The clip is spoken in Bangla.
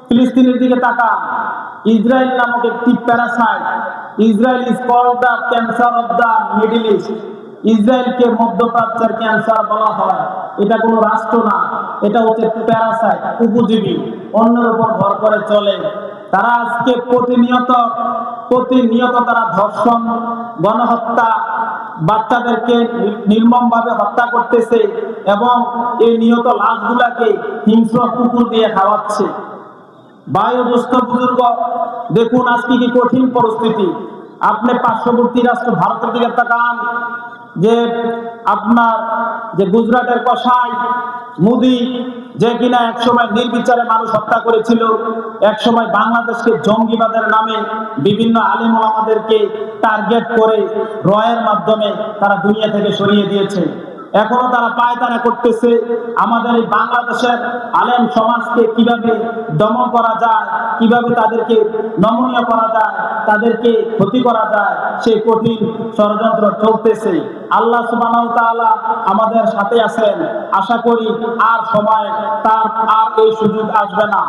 ফিলিস্তিনের দিকে তাকান। ইসরায়েল নামক একটি parasite. Israel is called the cancer of the Middle East. ইসরায়েলকে মধ্যপ্রাচ্যের ক্যান্সার বলা হয়। এটা কোনো রাষ্ট্র না, এটা হচ্ছে প্যারাসাইট, উপজীবী, অন্যের উপর ভর করে চলে। তারা আজকে প্রতিনিয়ত তারা ধর্ষণ, গণহত্যা, বাচ্চাদেরকে নির্মমভাবে হত্যা করতেছে এবং এই নিহত লাশগুলাকে হিংস্র কুকুর দিয়ে খাওয়াচ্ছে। বায়ু দুস্থ বুজুর্গ, দেখুন আজকে কি কঠিন পরিস্থিতি। আপনি পার্শ্ববর্তী রাষ্ট্র ভারতের দিকে তাকান, যে আপনার যে গুজরাটের কসাই মোদি, যে কিনা একসময় নির্বিচারে মানুষ হত্যা করেছিল, একসময় বাংলাদেশকে জঙ্গিবাদের নামে বিভিন্ন আলেম ওলামাদেরকে টার্গেট করে রয়ের মাধ্যমে তারা দুনিয়া থেকে সরিয়ে দিয়েছে। এখনো তারা পায়তারা করতেছে আমাদের এই বাংলাদেশের আলেম সমাজকে কিভাবে দমন করা যায়, কিভাবে তাদেরকে নমনীয় করা যায়, তাদেরকে ক্ষতি করা যায়, সেই কঠিন ষড়যন্ত্র চলতেছে। আল্লাহ সুবহানাহু ওয়া তাআলা আমাদের সাথে আছেন। আশা করি আর সময় তার আর এই সুযোগ আসবে না।